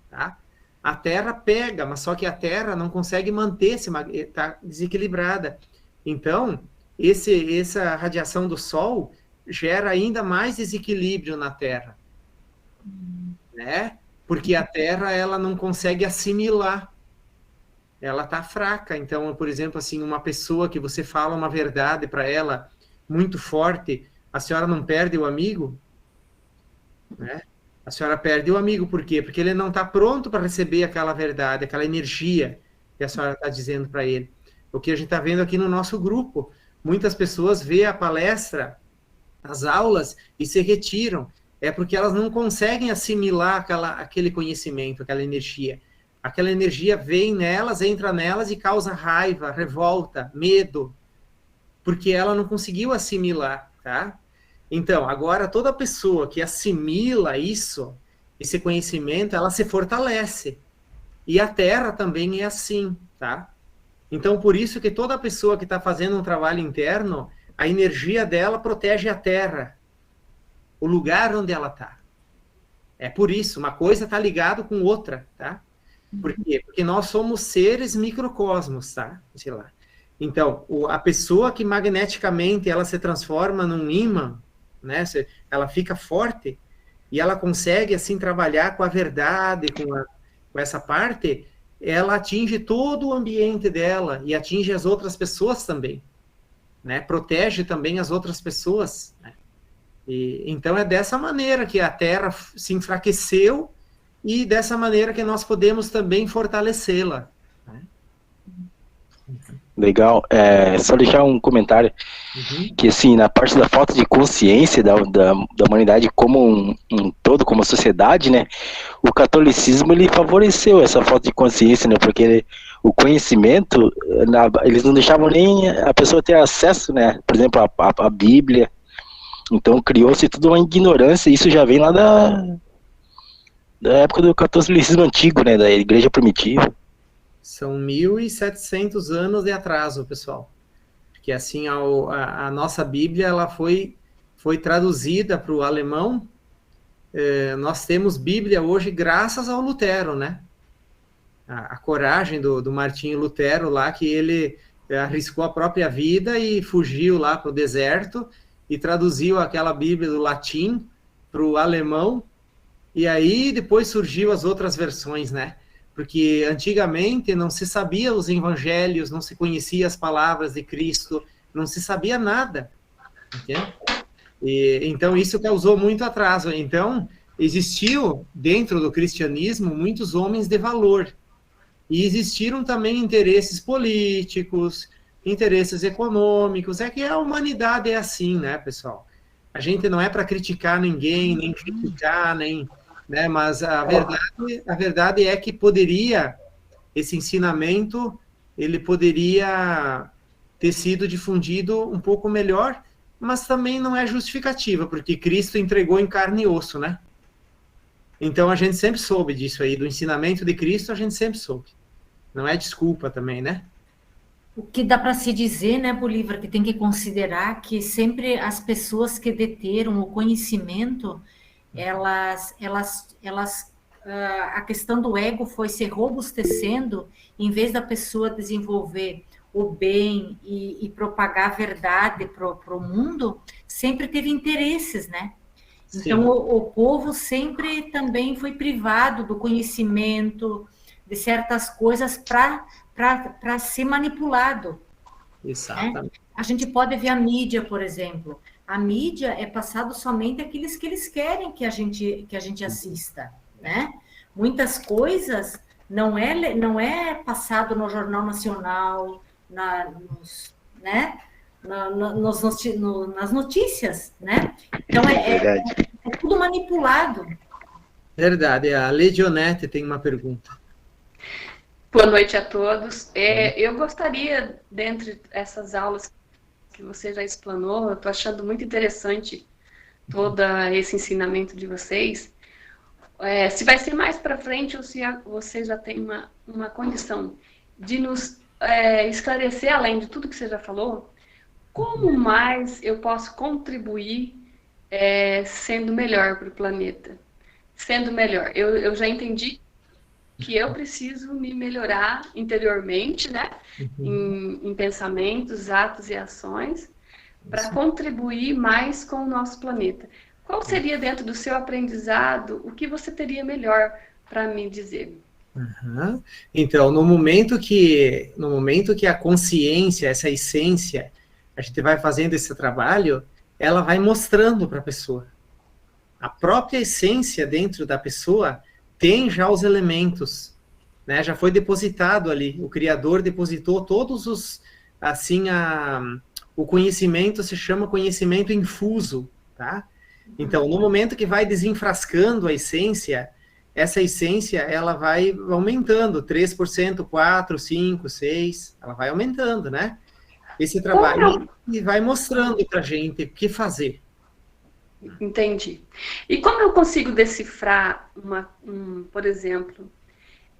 tá? A Terra pega, mas só que a Terra não consegue manter, está desequilibrada. Então, essa radiação do Sol gera ainda mais desequilíbrio na Terra, né? Porque a Terra, ela não consegue assimilar. Ela está fraca. Então, por exemplo, assim, uma pessoa que você fala uma verdade para ela muito forte, a senhora não perde o amigo? Né? A senhora perde o amigo, por quê? Porque ele não está pronto para receber aquela verdade, aquela energia que a senhora está dizendo para ele. O que a gente está vendo aqui no nosso grupo, muitas pessoas vê a palestra, as aulas, e se retiram. É porque elas não conseguem assimilar aquele conhecimento, aquela energia. Aquela energia vem nelas, entra nelas e causa raiva, revolta, medo, porque ela não conseguiu assimilar, tá? Então, agora toda pessoa que assimila isso, esse conhecimento, ela se fortalece. E a Terra também é assim, tá? Então, por isso que toda pessoa que está fazendo um trabalho interno, a energia dela protege a Terra, o lugar onde ela está. É por isso, uma coisa está ligada com outra, tá? Por quê? Porque nós somos seres microcosmos, tá? Sei lá. Então, a pessoa que magneticamente ela se transforma num ímã, né? Ela fica forte e ela consegue, assim, trabalhar com a verdade, com essa parte, ela atinge todo o ambiente dela e atinge as outras pessoas também, né? Protege também as outras pessoas, né? Então é dessa maneira que a Terra se enfraqueceu e dessa maneira que nós podemos também fortalecê-la, né? Legal. Só deixar um comentário, que assim, na parte da falta de consciência da humanidade como um todo, como sociedade, né, o catolicismo ele favoreceu essa falta de consciência, né, porque o conhecimento, eles não deixavam nem a pessoa ter acesso, né, por exemplo, a Bíblia. Então criou-se toda uma ignorância, e isso já vem lá da época do catolicismo antigo, né, da igreja primitiva. São 1.700 anos de atraso, pessoal. Porque assim, a nossa Bíblia ela foi traduzida para o alemão. Nós temos Bíblia hoje graças ao Lutero, né? A coragem do Martinho Lutero lá, que ele arriscou a própria vida e fugiu lá para o deserto e traduziu aquela Bíblia do latim para o alemão. E aí depois surgiu as outras versões, né? Porque antigamente não se sabia os evangelhos, não se conhecia as palavras de Cristo, não se sabia nada, entende? Então isso causou muito atraso. Então existiu dentro do cristianismo muitos homens de valor, e existiram também interesses políticos, interesses econômicos. É que a humanidade é assim, né, pessoal? A gente não é para criticar ninguém, nem criticar, nem... né? Mas a verdade é que esse ensinamento, ele poderia ter sido difundido um pouco melhor, mas também não é justificativa, porque Cristo entregou em carne e osso, né? Então a gente sempre soube disso aí, do ensinamento de Cristo a gente sempre soube. Não é desculpa também, né? O que dá para se dizer, né, Bolívar, que tem que considerar que sempre as pessoas que deteram o conhecimento, a questão do ego foi se robustecendo, em vez da pessoa desenvolver o bem e propagar a verdade para o mundo, sempre teve interesses, né? Sim. Então, o povo sempre também foi privado do conhecimento, de certas coisas para ser manipulado. Exatamente. Né? A gente pode ver a mídia, por exemplo. A mídia é passado somente aqueles que eles querem que a gente assista, né? Muitas coisas não é passado no Jornal Nacional, nas notícias, né? Então é tudo manipulado. Verdade. A Ledionete tem uma pergunta. Boa noite a todos. Eu gostaria, dentre essas aulas que você já explanou, eu estou achando muito interessante todo esse ensinamento de vocês. Se vai ser mais para frente ou se você já tem uma condição de nos esclarecer, além de tudo que você já falou, como mais eu posso contribuir sendo melhor para o planeta? Sendo melhor. Eu já entendi que eu preciso me melhorar interiormente, né? Em pensamentos, atos e ações, para contribuir mais com o nosso planeta. Qual seria, dentro do seu aprendizado, o que você teria melhor para me dizer? Então, no momento que a consciência, essa essência, a gente vai fazendo esse trabalho, ela vai mostrando para a pessoa. A própria essência dentro da pessoa tem já os elementos, né? Já foi depositado ali, o Criador depositou todos os, assim, o conhecimento se chama conhecimento infuso, tá? Então, no momento que vai desenfrascando a essência, essa essência, ela vai aumentando, 3%, 4%, 5%, 6%, ela vai aumentando, né? Esse trabalho e vai mostrando pra gente o que fazer. Entendi. E como eu consigo decifrar por exemplo,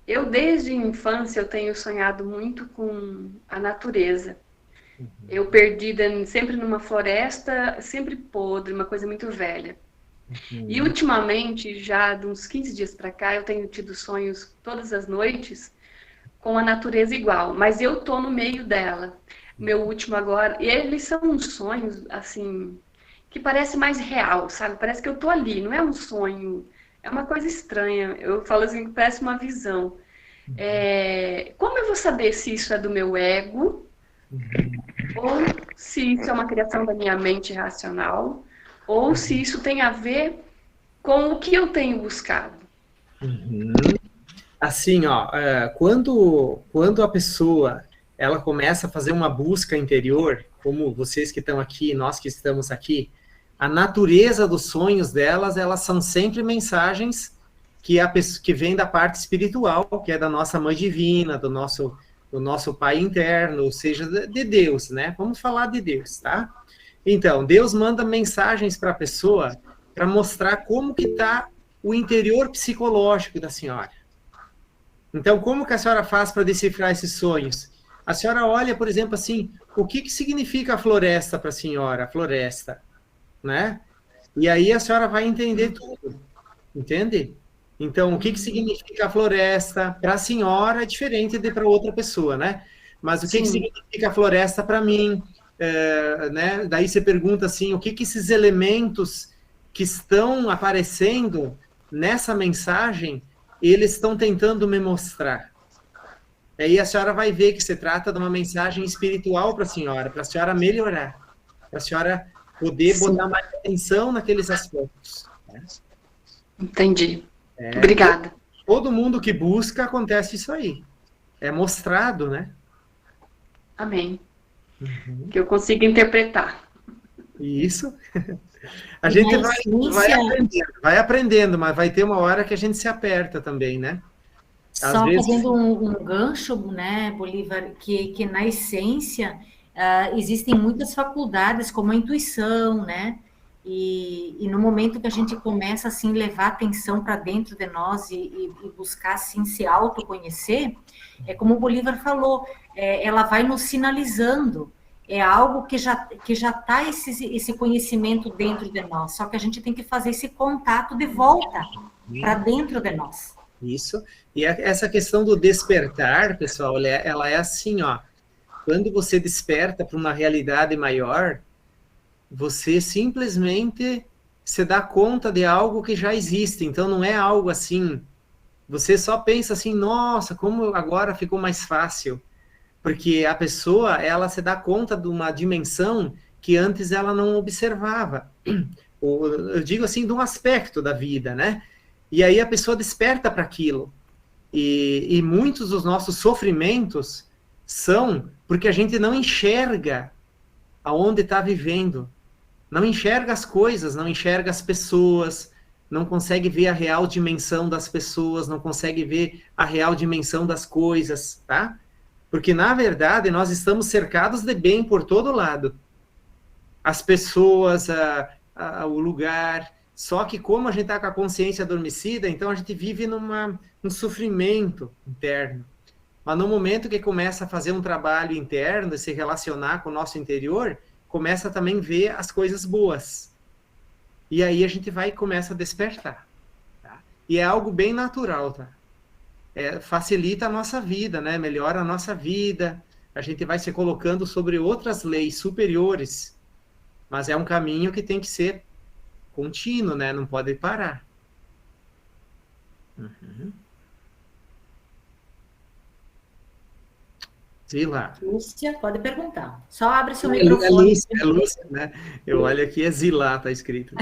eu desde a infância eu tenho sonhado muito com a natureza. Eu perdida sempre numa floresta, sempre podre, uma coisa muito velha. E ultimamente, já de uns 15 dias para cá, eu tenho tido sonhos todas as noites com a natureza igual, mas eu tô no meio dela. Meu último agora, e eles são uns sonhos, assim, que parece mais real, sabe? Parece que eu tô ali, não é um sonho, é uma coisa estranha. Eu falo assim, que parece uma visão. Como eu vou saber se isso é do meu ego, ou se isso é uma criação da minha mente racional, ou se isso tem a ver com o que eu tenho buscado? Assim, ó, quando a pessoa ela começa a fazer uma busca interior, como vocês que estão aqui, nós que estamos aqui, a natureza dos sonhos delas, elas são sempre mensagens que vêm da parte espiritual, que é da nossa mãe divina, do nosso pai interno, ou seja, de Deus, né? Vamos falar de Deus, tá? Então, Deus manda mensagens para a pessoa para mostrar como que está o interior psicológico da senhora. Então, como que a senhora faz para decifrar esses sonhos? A senhora olha, por exemplo, assim, o que significa a floresta para a senhora? A floresta, né? E aí a senhora vai entender tudo, entende? Então, o que significa a floresta para a senhora é diferente de para outra pessoa, né? Mas o que significa a floresta para mim? Né? Daí você pergunta assim, o que esses elementos que estão aparecendo nessa mensagem, eles estão tentando me mostrar. Aí a senhora vai ver que se trata de uma mensagem espiritual para a senhora melhorar, para a senhora poder botar mais atenção naqueles aspectos. Né? Entendi. Obrigada. Todo mundo que busca, acontece isso aí. É mostrado, né? Amém. Que eu consiga interpretar. Isso. A gente vai aprendendo, mas vai ter uma hora que a gente se aperta também, né? Só fazendo um gancho, né, Bolívar, que na essência existem muitas faculdades, como a intuição, né? E no momento que a gente começa, assim, levar atenção para dentro de nós e buscar, assim, se autoconhecer, é como o Bolívar falou, ela vai nos sinalizando, é algo que já está esse conhecimento dentro de nós, só que a gente tem que fazer esse contato de volta para dentro de nós. Isso, e essa questão do despertar, pessoal, ela é assim, ó, quando você desperta para uma realidade maior, você simplesmente se dá conta de algo que já existe, então não é algo assim, você só pensa assim, nossa, como agora ficou mais fácil, porque a pessoa, ela se dá conta de uma dimensão que antes ela não observava, eu digo assim, de um aspecto da vida, né? E aí a pessoa desperta para aquilo. E muitos dos nossos sofrimentos são porque a gente não enxerga aonde está vivendo. Não enxerga as coisas, não enxerga as pessoas, não consegue ver a real dimensão das pessoas, não consegue ver a real dimensão das coisas, tá? Porque, na verdade, nós estamos cercados de bem por todo lado. As pessoas, o lugar... Só que como a gente está com a consciência adormecida, então a gente vive num sofrimento interno. Mas no momento que começa a fazer um trabalho interno, se relacionar com o nosso interior, começa também a ver as coisas boas. E aí a gente vai e começa a despertar. Tá? E é algo bem natural, tá? Facilita a nossa vida, né? Melhora a nossa vida. A gente vai se colocando sobre outras leis superiores. Mas é um caminho que tem que ser contínuo, né? Não pode parar. Zila. Lúcia, pode perguntar. Só abre seu microfone. É Lúcia, né? Eu olho aqui, é Zila, tá escrito.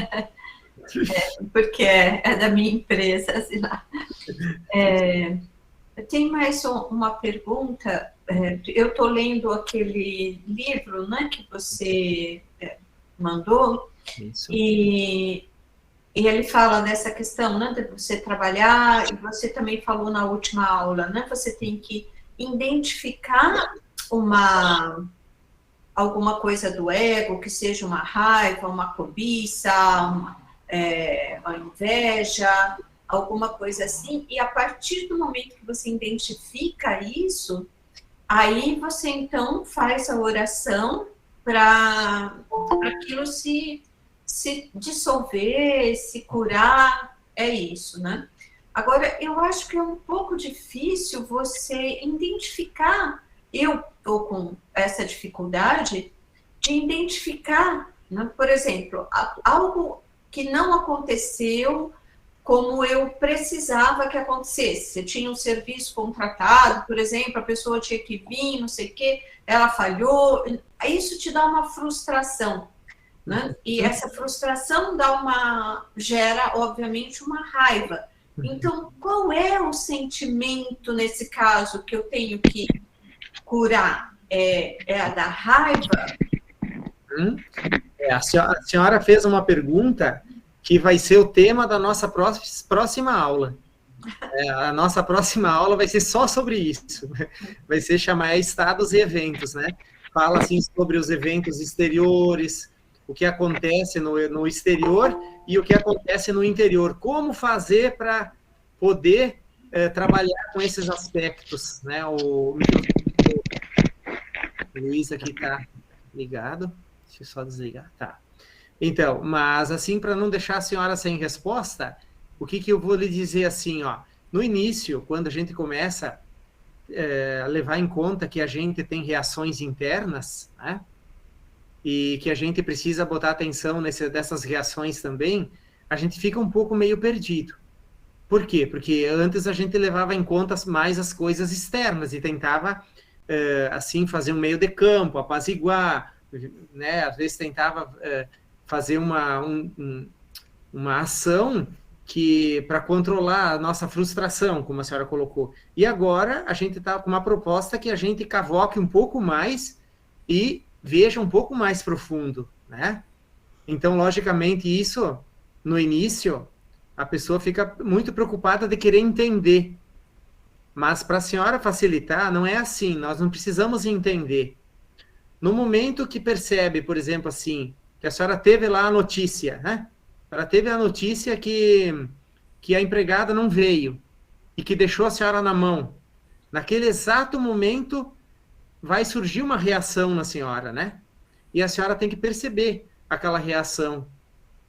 Porque é da minha empresa, Zila. Tem mais uma pergunta. Eu estou lendo aquele livro, né, que você mandou. Isso. E ele fala dessa questão, né, de você trabalhar, e você também falou na última aula, né, você tem que identificar alguma coisa do ego, que seja uma raiva, uma cobiça, uma inveja, alguma coisa assim, e a partir do momento que você identifica isso, aí você então faz a oração para aquilo se dissolver, se curar, é isso, né? Agora, eu acho que é um pouco difícil você identificar, eu estou com essa dificuldade de identificar, né? Por exemplo, algo que não aconteceu como eu precisava que acontecesse. Você tinha um serviço contratado, por exemplo, a pessoa tinha que vir, não sei o quê, ela falhou, isso te dá uma frustração, né? E essa frustração gera, obviamente, uma raiva. Então, qual é o sentimento, nesse caso, que eu tenho que curar? É a da raiva? A senhora fez uma pergunta que vai ser o tema da nossa próxima aula. A nossa próxima aula vai ser só sobre isso. Vai ser chamar estados e eventos, né? Fala, assim, sobre os eventos exteriores, o que acontece no exterior e o que acontece no interior. Como fazer para poder trabalhar com esses aspectos, né? O Luiz aqui está ligado. Deixa eu só desligar. Tá. Então, mas assim, para não deixar a senhora sem resposta, o que eu vou lhe dizer assim, ó, no início, quando a gente começa a levar em conta que a gente tem reações internas, né, e que a gente precisa botar atenção dessas reações também, a gente fica um pouco meio perdido. Por quê? Porque antes a gente levava em conta mais as coisas externas e tentava, assim, fazer um meio de campo, apaziguar, né, às vezes tentava fazer uma ação para controlar a nossa frustração, como a senhora colocou. E agora a gente está com uma proposta que a gente cavoque um pouco mais e veja um pouco mais profundo, né? Então, logicamente, isso, no início, a pessoa fica muito preocupada de querer entender. Mas para a senhora facilitar, não é assim, nós não precisamos entender. No momento que percebe, por exemplo, assim, que a senhora teve lá a notícia, né? Ela teve a notícia que a empregada não veio e que deixou a senhora na mão. Naquele exato momento, vai surgir uma reação na senhora, né? E a senhora tem que perceber aquela reação,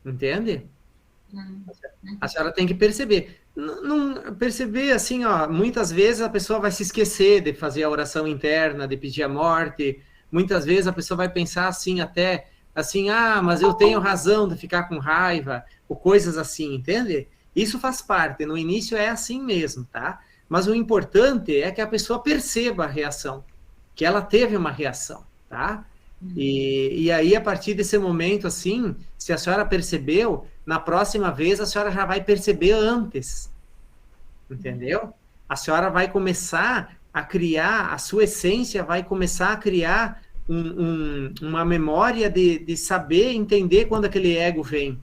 entende? A senhora tem que perceber. Não perceber, assim, ó, muitas vezes a pessoa vai se esquecer de fazer a oração interna, de pedir a morte. Muitas vezes a pessoa vai pensar assim, até assim, mas eu tenho razão de ficar com raiva, ou coisas assim, entende? Isso faz parte, no início é assim mesmo, tá? Mas o importante é que a pessoa perceba a reação, que ela teve uma reação, tá? E aí, a partir desse momento, assim, se a senhora percebeu, na próxima vez a senhora já vai perceber antes, entendeu? A senhora vai começar a criar, a sua essência vai começar a criar uma memória de saber entender quando aquele ego vem.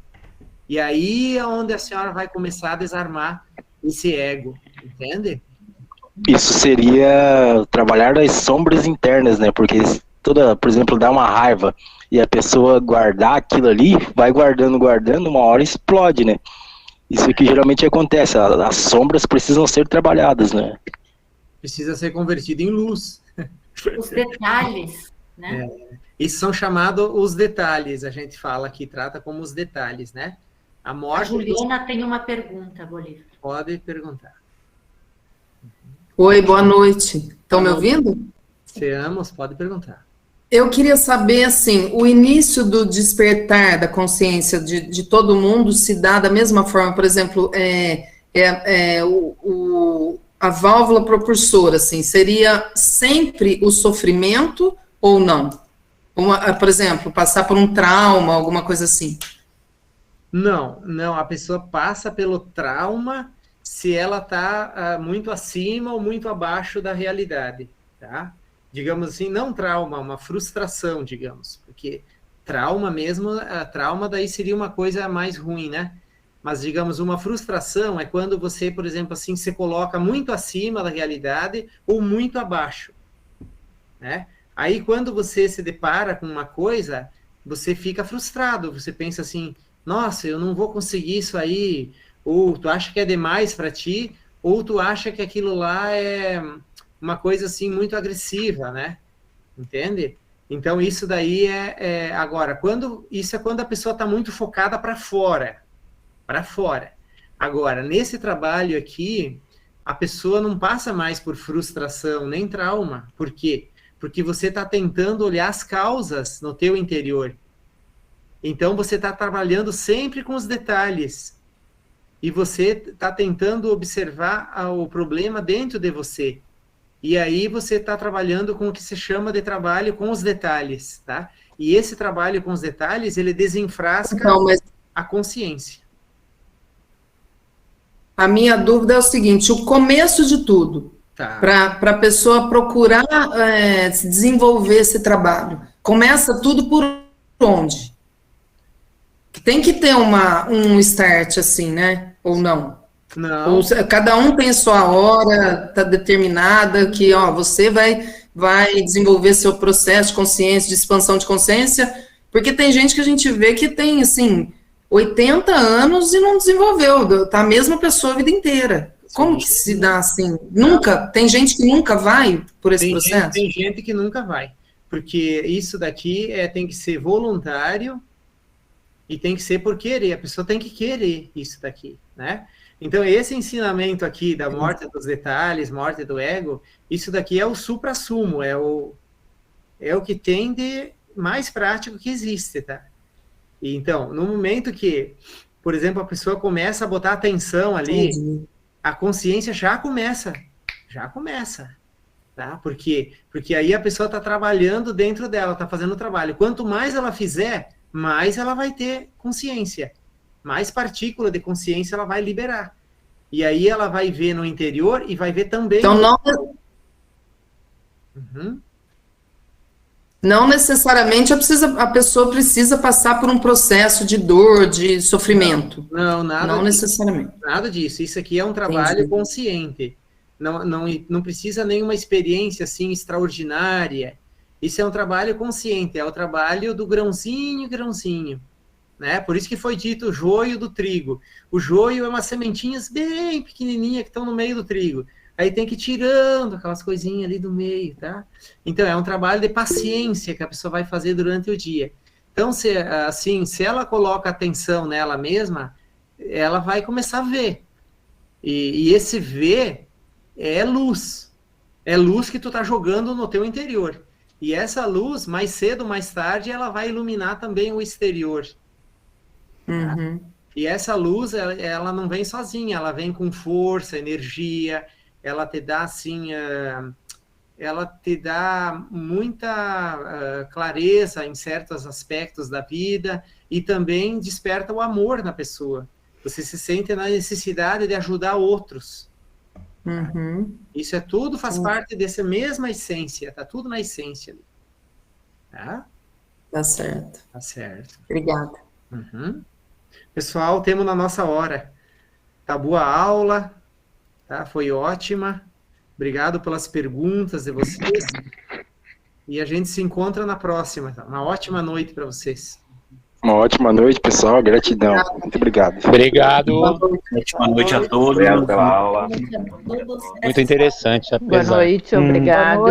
E aí é onde a senhora vai começar a desarmar esse ego, entende? Isso seria trabalhar das sombras internas, né? Porque por exemplo, dá uma raiva e a pessoa guardar aquilo ali, vai guardando, uma hora explode, né? Isso que geralmente acontece, as sombras precisam ser trabalhadas, né? Precisa ser convertido em luz. Os detalhes, né? Isso são chamados os detalhes, a gente fala aqui, trata como os detalhes, né? A morte... A Juliana tem uma pergunta, Bolívar. Pode perguntar. Oi, boa noite. Estão me ouvindo? Seamos, pode perguntar. Eu queria saber, assim, o início do despertar da consciência de todo mundo se dá da mesma forma, por exemplo, a válvula propulsora, assim, seria sempre o sofrimento ou não? Por exemplo, passar por um trauma, alguma coisa assim. Não, a pessoa passa pelo trauma se ela está muito acima ou muito abaixo da realidade, tá? Digamos assim, não trauma, uma frustração, digamos, porque trauma mesmo, trauma daí seria uma coisa mais ruim, né? Mas, digamos, uma frustração é quando você, por exemplo, assim, se coloca muito acima da realidade ou muito abaixo, né? Aí, quando você se depara com uma coisa, você fica frustrado, você pensa assim, nossa, eu não vou conseguir isso aí, ou tu acha que é demais para ti, ou tu acha que aquilo lá é uma coisa assim muito agressiva, né? Entende? Então isso daí agora, isso é quando a pessoa está muito focada para fora, para fora. Agora, nesse trabalho aqui, a pessoa não passa mais por frustração nem trauma. Por quê? Porque você está tentando olhar as causas no teu interior. Então você está trabalhando sempre com os detalhes. E você está tentando observar o problema dentro de você. E aí você está trabalhando com o que se chama de trabalho com os detalhes, tá? E esse trabalho com os detalhes, ele desenfrasca a consciência. A minha dúvida é o seguinte, o começo de tudo, Tá. para a pessoa procurar desenvolver esse trabalho, começa tudo por onde? Tem que ter um start assim, né? Ou não? Não. Ou, cada um tem sua hora, tá determinada, que ó, você vai desenvolver seu processo de consciência, de expansão de consciência, porque tem gente que a gente vê que tem, assim, 80 anos e não desenvolveu, tá a mesma pessoa a vida inteira. Como que se dá assim? Nunca? Tem gente que nunca vai por esse processo? Tem gente que nunca vai, porque isso daqui tem que ser voluntário e tem que ser por querer, a pessoa tem que querer isso daqui, né? Então, esse ensinamento aqui da morte dos detalhes, morte do ego, isso daqui é o supra-sumo, é o que tem de mais prático que existe, tá? Então, no momento que, por exemplo, a pessoa começa a botar atenção ali, a consciência já começa, tá? Por quê? Porque aí a pessoa está trabalhando dentro dela, está fazendo o trabalho. Quanto mais ela fizer, mais ela vai ter consciência. Mais partícula de consciência ela vai liberar. E aí ela vai ver no interior e vai ver também... Então, Uhum. Não necessariamente a pessoa precisa passar por um processo de dor, de sofrimento. Não, nada Não disso. necessariamente. Nada disso. Isso aqui é um trabalho consciente. Não precisa nenhuma experiência assim extraordinária. Isso é um trabalho consciente, é o trabalho do grãozinho, né? Por isso que foi dito o joio do trigo. O joio é umas sementinhas bem pequenininhas que estão no meio do trigo. Aí tem que ir tirando aquelas coisinhas ali do meio, tá? Então, é um trabalho de paciência que a pessoa vai fazer durante o dia. Então, se ela coloca atenção nela mesma, ela vai começar a ver. E esse ver é luz. É luz que tu tá jogando no teu interior. E essa luz, mais cedo ou mais tarde, ela vai iluminar também o exterior. Uhum. E essa luz, ela não vem sozinha, ela vem com força, energia, ela te dá assim, ela te dá muita clareza em certos aspectos da vida e também desperta o amor na pessoa. Você se sente na necessidade de ajudar outros. Uhum. Isso tudo faz parte dessa mesma essência, tá tudo na essência ali. Tá? Tá certo. Tá certo. Obrigada. Uhum. Pessoal, temos na nossa hora. Tá boa a aula, tá? Foi ótima. Obrigado pelas perguntas de vocês. E a gente se encontra na próxima. Tá? Uma ótima noite para vocês. Uma ótima noite, pessoal. Gratidão. Muito obrigado. Obrigado. Ótima noite a todos. Obrigado pela aula. Muito interessante. Boa noite, obrigado.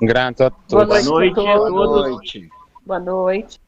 Grato a todos. Boa noite a todos. Boa noite. Boa noite.